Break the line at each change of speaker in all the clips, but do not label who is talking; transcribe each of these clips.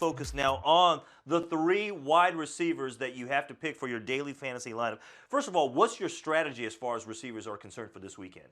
focus now on the three wide receivers that you have to pick for your daily fantasy lineup. First of all, what's your strategy as far as receivers are concerned for this weekend?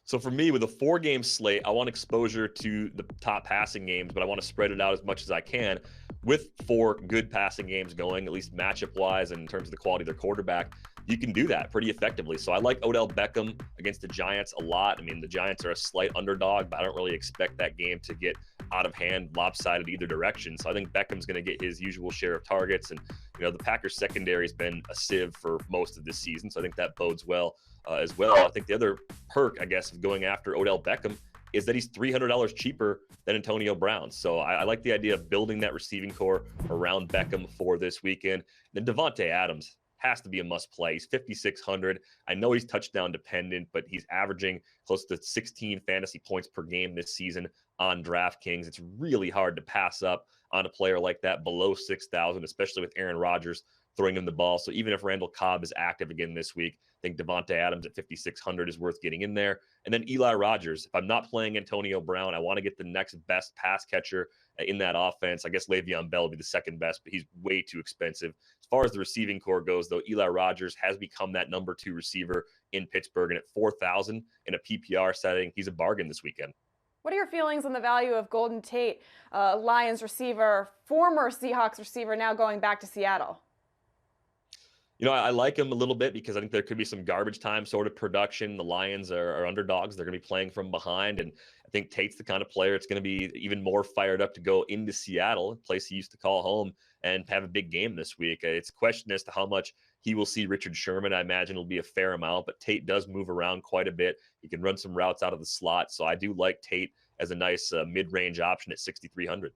So for me, with a 4-game slate, I want exposure to the top passing games, but I want to spread it out as much as I can with 4 good passing games going, at least matchup-wise and in terms of the quality of their quarterback. You can do that pretty effectively. So I like Odell Beckham against the Giants a lot. I mean, the Giants are a slight underdog, but I don't really expect that game to get out of hand, lopsided either direction. So I think Beckham's going to get his usual share of targets. And, the Packers secondary has been a sieve for most of this season. So I think that bodes well as well. I think the other perk, I guess, of going after Odell Beckham is that he's $300 cheaper than Antonio Brown. So I like the idea of building that receiving core around Beckham for this weekend. Then Davante Adams has to be a must play. He's 5,600. I know he's touchdown dependent, but he's averaging close to 16 fantasy points per game this season on DraftKings. It's really hard to pass up on a player like that below 6,000, especially with Aaron Rodgers throwing him the ball. So even if Randall Cobb is active again this week, I think Davante Adams at 5,600 is worth getting in there. And then Eli Rogers. If I'm not playing Antonio Brown, I want to get the next best pass catcher in that offense. I guess Le'Veon Bell would be the second best, but he's way too expensive. As far as the receiving core goes, though, Eli Rogers has become that number 2 receiver in Pittsburgh. And at 4,000 in a PPR setting, he's a bargain this weekend.
What are your feelings on the value of Golden Tate, Lions receiver, former Seahawks receiver, now going back to Seattle?
I like him a little bit because I think there could be some garbage time sort of production. The Lions are underdogs. They're going to be playing from behind. And I think Tate's the kind of player it's going to be even more fired up to go into Seattle, a place he used to call home, and have a big game this week. It's a question as to how much he will see Richard Sherman. I imagine it'll be a fair amount, but Tate does move around quite a bit. He can run some routes out of the slot. So I do like Tate as a nice mid-range option at 6,300.